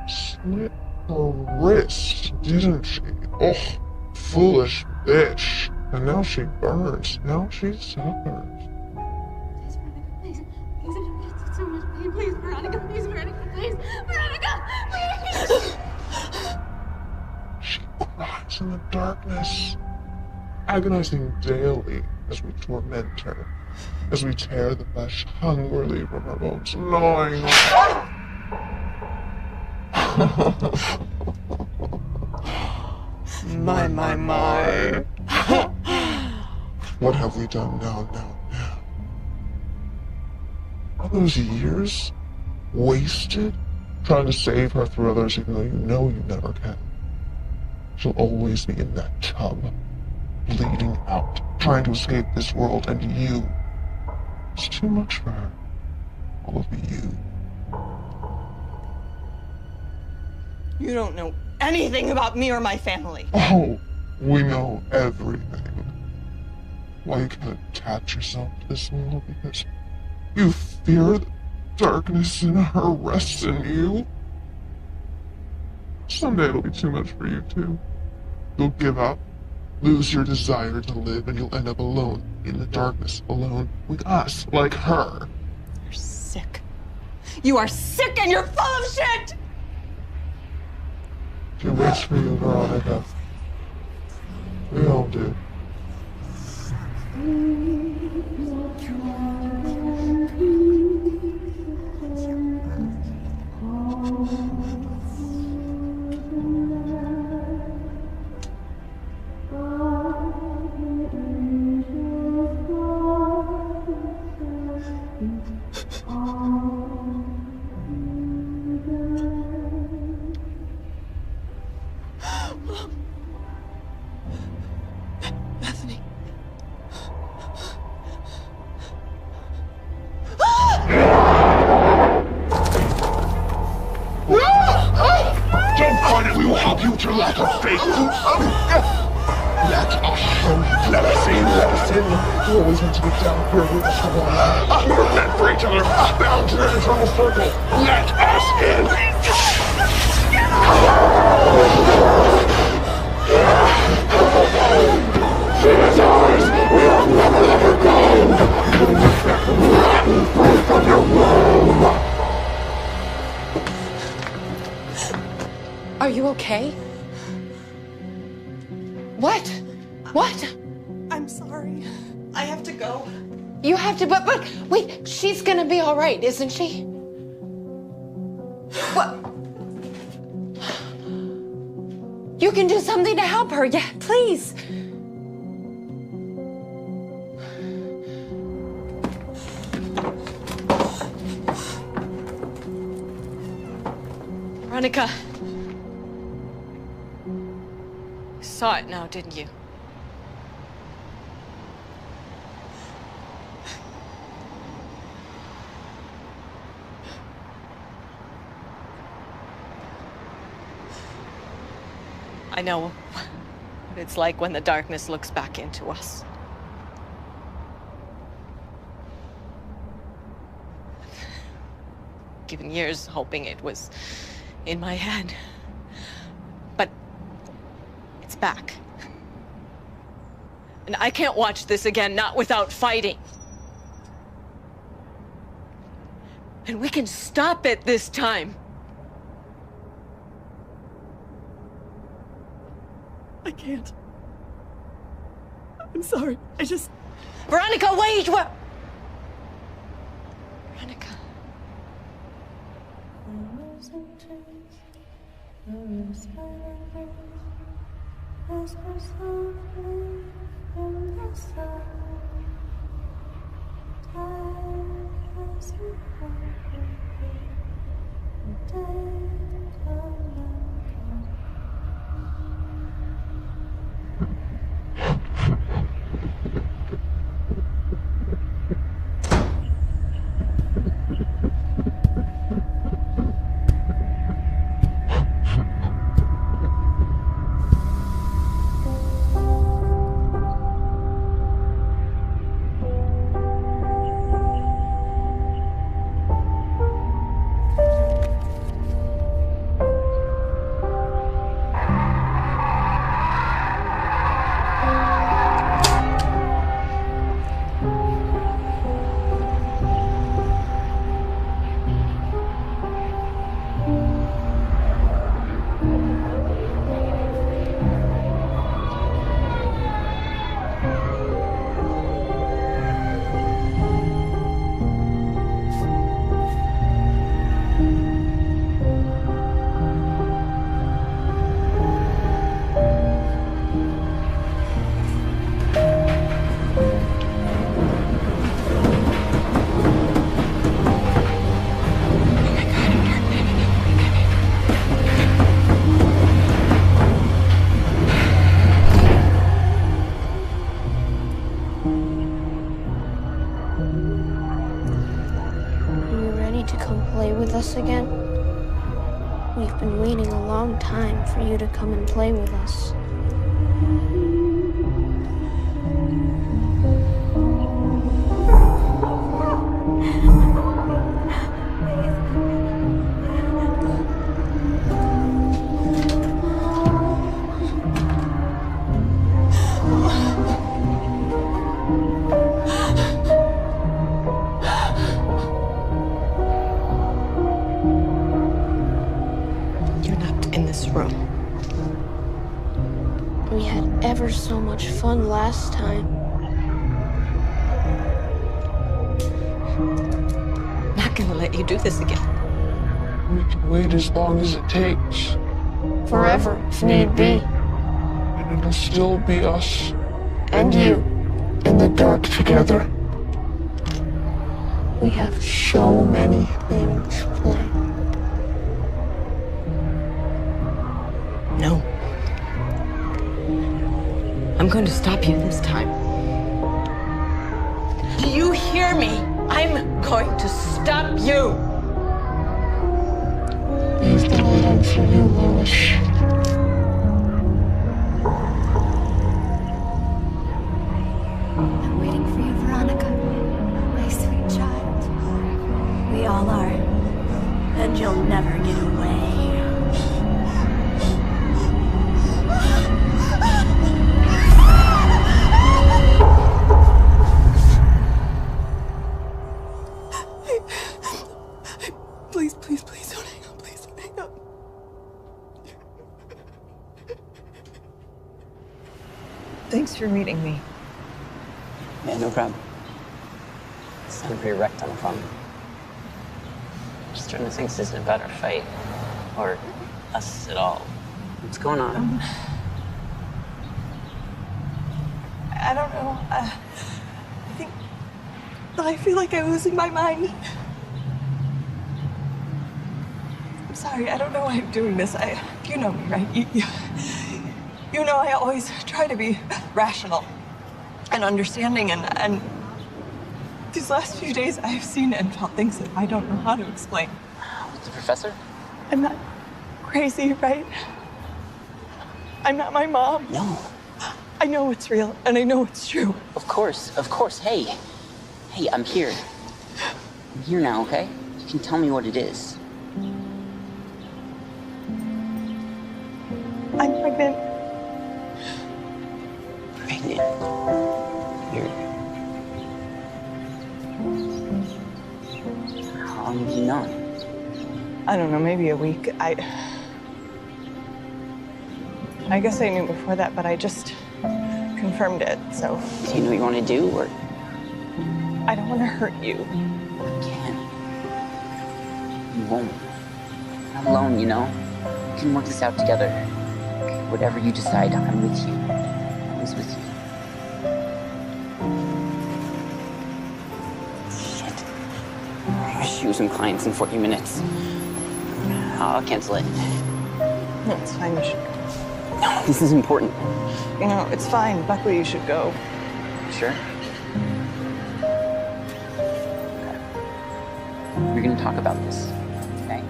H: slit her wrist, didn't she? Oh, foolish bitch. And now she burns. Now she suffers.
I: Please, Veronica, please. So much pain. Please, Veronica, please, Veronica, please. Veronica, please.
H: She cries in the darkness, agonizing daily as we torment her, as we tear the flesh hungrily from her bones, gnawing her. My. What have we done now? All those years wasted trying to save her through others even though you know you never can. She'll always be in that tub, bleeding out, trying to escape this world, and you. It's too much for her. All of you.
C: You don't know anything about me or my family.
H: Oh, we know everything. Why you can't attach yourself to this world because you fear the darkness in her rests in you. Someday it'll be too much for you too. You'll give up, lose your desire to live, and you'll end up alone in the darkness, alone with us, like her.
C: You're sick. You are sick and you're full of shit!
H: She waits for you, Veronica. We all do.
C: Bethany.
H: Don't fight it, we will help you with your lack of faith. Let us show you. Let us in, let us in. You always want to get down here with us. We're meant for each other, bound to the eternal circle. Let us in. She is ours. We will never let her go. Rotten fruit from your womb.
G: Are you okay? What? What?
C: I'm sorry. I have to go.
G: You have to, but wait, she's gonna be all right, isn't she? What? You can do something to help her, yeah, please.
E: Veronica. You saw it now, didn't you? I know what it's like when the darkness looks back into us. Given years hoping it was in my head. But it's back. And I can't watch this again, not without fighting. And we can stop it this time.
C: I can't. I'm sorry. I just...
E: Veronica, wait! What? Veronica.
J: us again? We've been waiting a long time for you to come and play with us. We had ever so much fun last time.
E: I'm not gonna let you do this again.
H: We can wait as long as it takes.
J: Forever, if need be.
H: And it'll still be us.
J: And you.
H: In the dark together.
J: We have so many things planned.
E: No. I'm going to stop you this time. Do you hear me? I'm going to stop you.
H: Leave the light on for you, Lois.
I: I'm waiting for you, Veronica. My sweet child.
J: We all are. And you'll never get away.
C: Please, please, please don't hang up. Please don't hang up. Thanks for meeting me.
F: Yeah, no problem. You sound pretty wrecked on the phone. I'm just trying to think this isn't about our fight. Or us at all. What's going on?
C: I don't know. I feel like I'm losing my mind. I'm sorry. I don't know why I'm doing this. You know me, right? You know I always try to be rational and understanding, and these last few days I've seen and felt things that I don't know how to explain.
F: With the professor?
C: I'm not crazy, right? I'm not my mom.
F: No.
C: I know it's real, and I know it's true.
F: Of course, of course. Hey, I'm here. I'm here now, okay? You can tell me what it is.
C: I'm pregnant.
F: Pregnant? You're... How long have you known?
C: I don't know, maybe a week. I guess I knew before that, but I just confirmed it, so.
F: Do you know what you want to do, or?
C: I don't want to hurt you.
F: You can't. You won't. You're not alone, you know? We can work this out together. Whatever you decide, I'm with you. I'm always with you. Shit. I wish you some clients in 40 minutes. I'll cancel it.
C: No, it's fine, you should go.
F: No, this is important.
C: You know, it's fine. Buckley, you should go.
F: You sure? Okay. We're gonna talk about this, okay?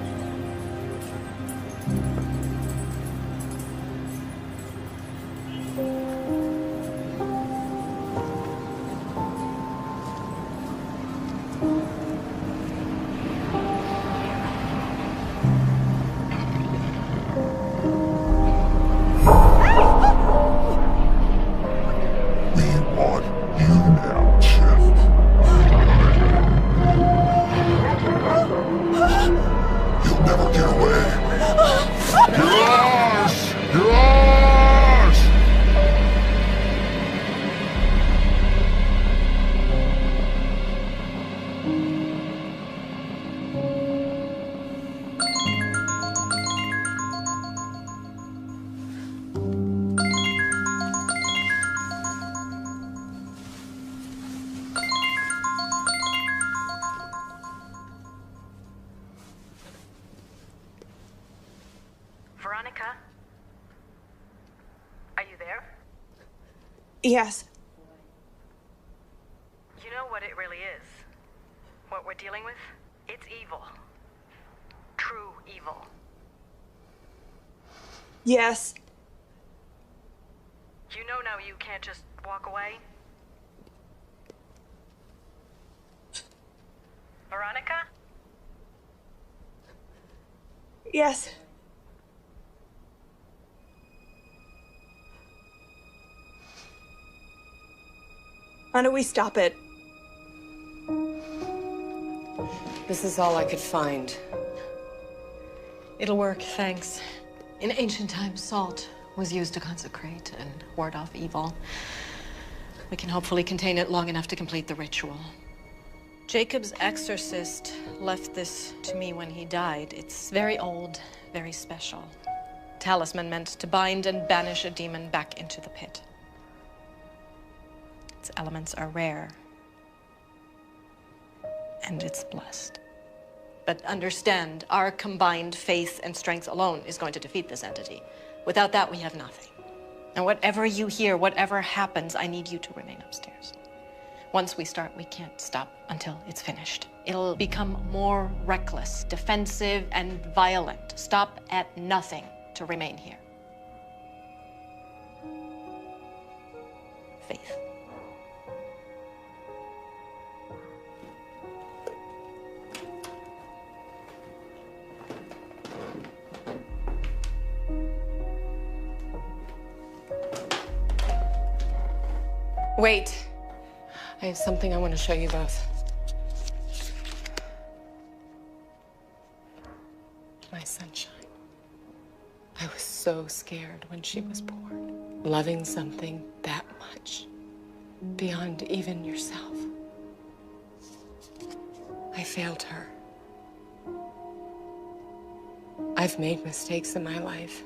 K: Veronica? Are you there?
C: Yes.
K: You know what it really is? What we're dealing with? It's evil. evil.
C: Yes.
K: You know now you can't just walk away? Veronica?
C: Yes. How do we stop it?
G: This is all I could find.
E: It'll work, thanks. In ancient times, salt was used to consecrate and ward off evil. We can hopefully contain it long enough to complete the ritual. Jacob's exorcist left this to me when he died. It's very old, very special. Talisman meant to bind and banish a demon back into the pit. Its elements are rare. And it's blessed. But understand, our combined faith and strength alone is going to defeat this entity. Without that, we have nothing. And whatever you hear, whatever happens, I need you to remain upstairs. Once we start, we can't stop until it's finished. It'll become more reckless, defensive, and violent. Stop at nothing to remain here. Faith.
G: Wait. I have something I want to show you both. My sunshine. I was so scared when she was born. Loving something that much, beyond even yourself. I failed her. I've made mistakes in my life.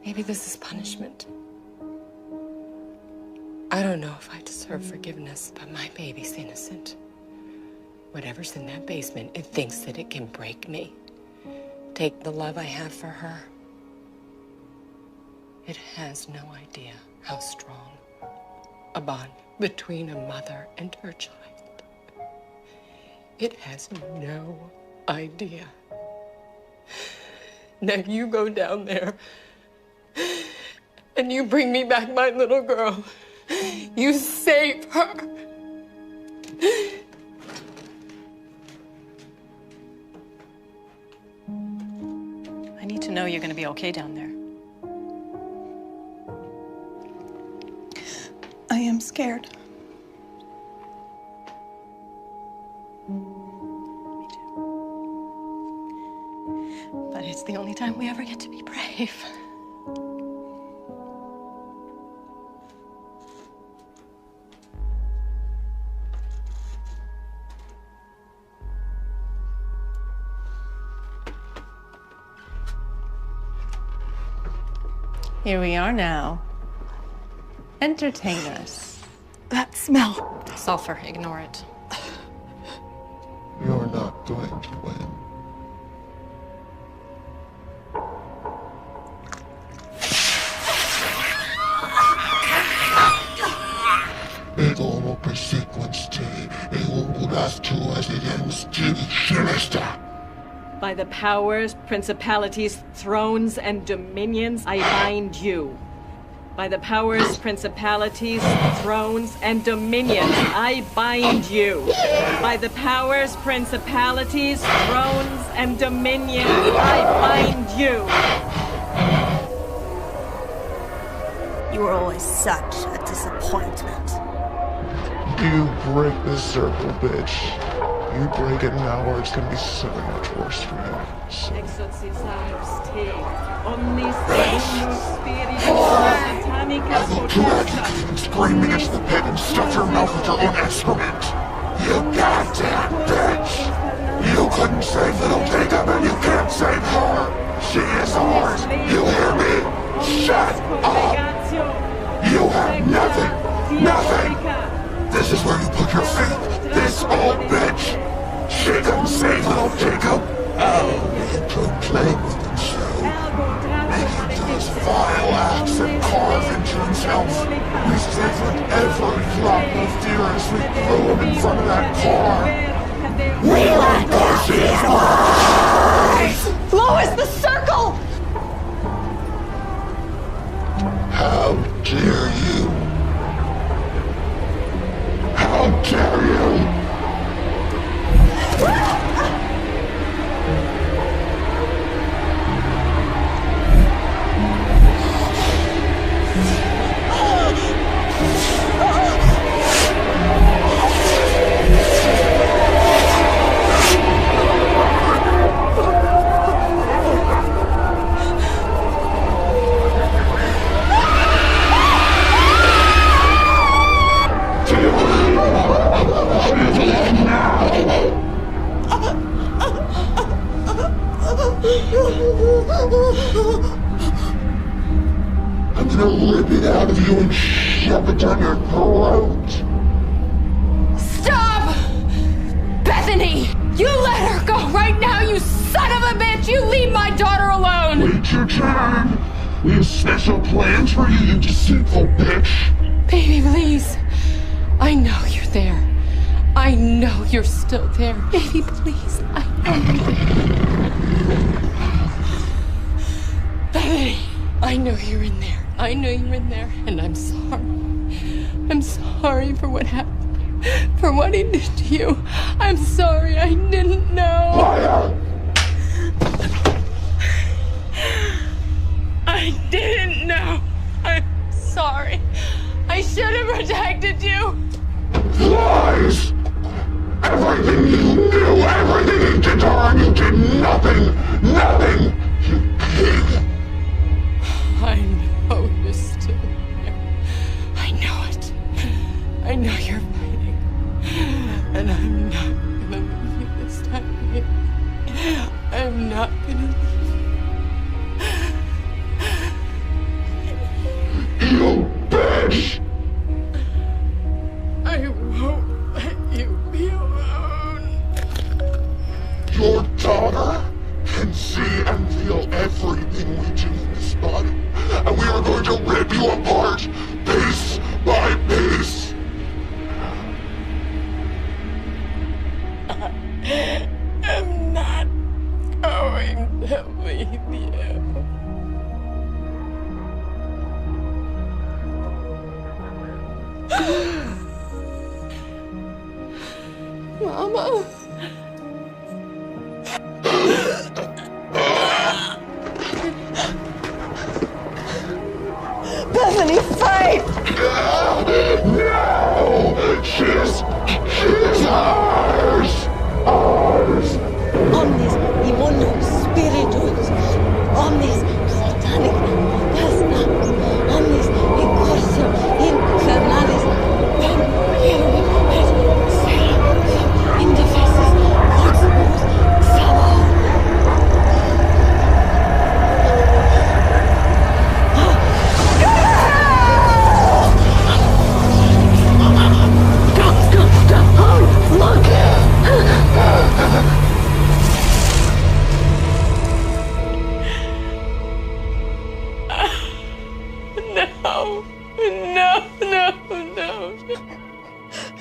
G: Maybe this is punishment. I don't know if I deserve forgiveness, but my baby's innocent. Whatever's in that basement, it thinks that it can break me. Take the love I have for her. It has no idea how strong a bond between a mother and her child. It has no idea. Now you go down there and you bring me back my little girl. You save her.
E: I need to know you're going to be okay down there.
C: I am scared.
E: Me too. But it's the only time we ever get to be brave.
B: Here we are now. Entertain us.
C: That smell.
E: Sulfur, ignore it.
H: You're not going to win. Ego sequence
E: By the powers, principalities, thrones, and dominions, I bind you. By the powers, principalities, thrones, and dominions, I bind you. By the powers, principalities, thrones, and dominions, I bind you.
C: You were always such a disappointment.
H: You break this circle, bitch. You break it now or it's gonna be so much worse for you. So. I will drag you and scream against the pit and stuff your mouth with your own excrement. You goddamn bitch! You couldn't save little Jacob and you can't save her! She is ours! You hear me? Shut up! You have nothing! Nothing! This is where you put your faith! This old bitch! She couldn't save little Jacob! Oh, you could play with him so. Making those vile acts and carve into himself. We savored every drop of fear as we threw him in front of that car. We want Garcia's
C: Lois, the circle!
H: How dare you? How dare you? I'm gonna rip it out of you and shove it down your throat.
K: Stop! Bethany! You let her go right now, you son of a bitch! You leave my daughter alone!
H: Wait your turn. We have special plans for you, you deceitful bitch.
K: Baby, please. I know you're there. I know you're still there. Baby, please. I know you're there. Bethany, I know you're in there. I know you're in there, and I'm sorry. I'm sorry for what happened, for what he did to you. I'm sorry, I didn't know.
H: Liar!
K: I didn't know. I'm sorry. I should have protected you.
H: Lies! Everything you knew, everything you did to her, you did nothing! Nothing! You pig!
K: I know you're still here. I know it. I know you're fighting. And I'm not gonna leave you this time, baby. I'm not gonna leave you.
H: You bitch!
K: I won't let you be alone.
H: Your daughter can see and feel everything we do in this body. And we are going to rip you apart, piece by piece.
K: I'm not going to leave you. Mama.
C: Bethany, fight!
H: No! She's ours! Ours!
L: Omnis immuno spiritus, omnis satanic pesta, omnis incursum infernalis, venirum et sera indefensis oximus salvo.
K: No.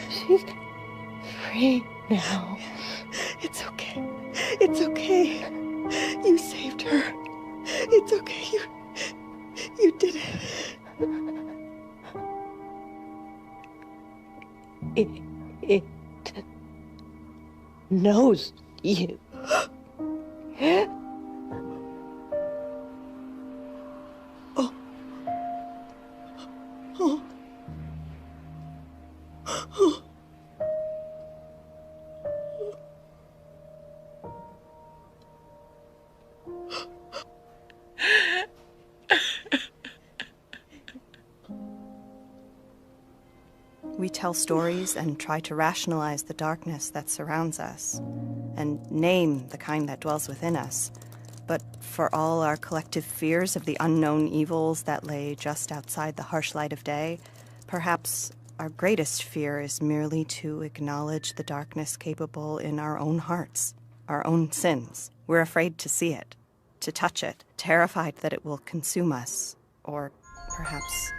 L: She's free now.
C: It's okay. It's okay. You saved her. It's okay. You did it.
L: It knows you.
C: We tell stories and try to rationalize the darkness that surrounds us, and name the kind that dwells within us. But for all our collective fears of the unknown evils that lay just outside the harsh light of day, perhaps our greatest fear is merely to acknowledge the darkness capable in our own hearts, our own sins. We're afraid to see it, to touch it, terrified that it will consume us, or perhaps...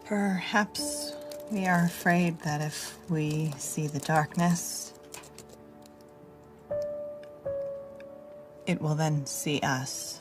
C: Perhaps we are afraid that if we see the darkness, it will then see us.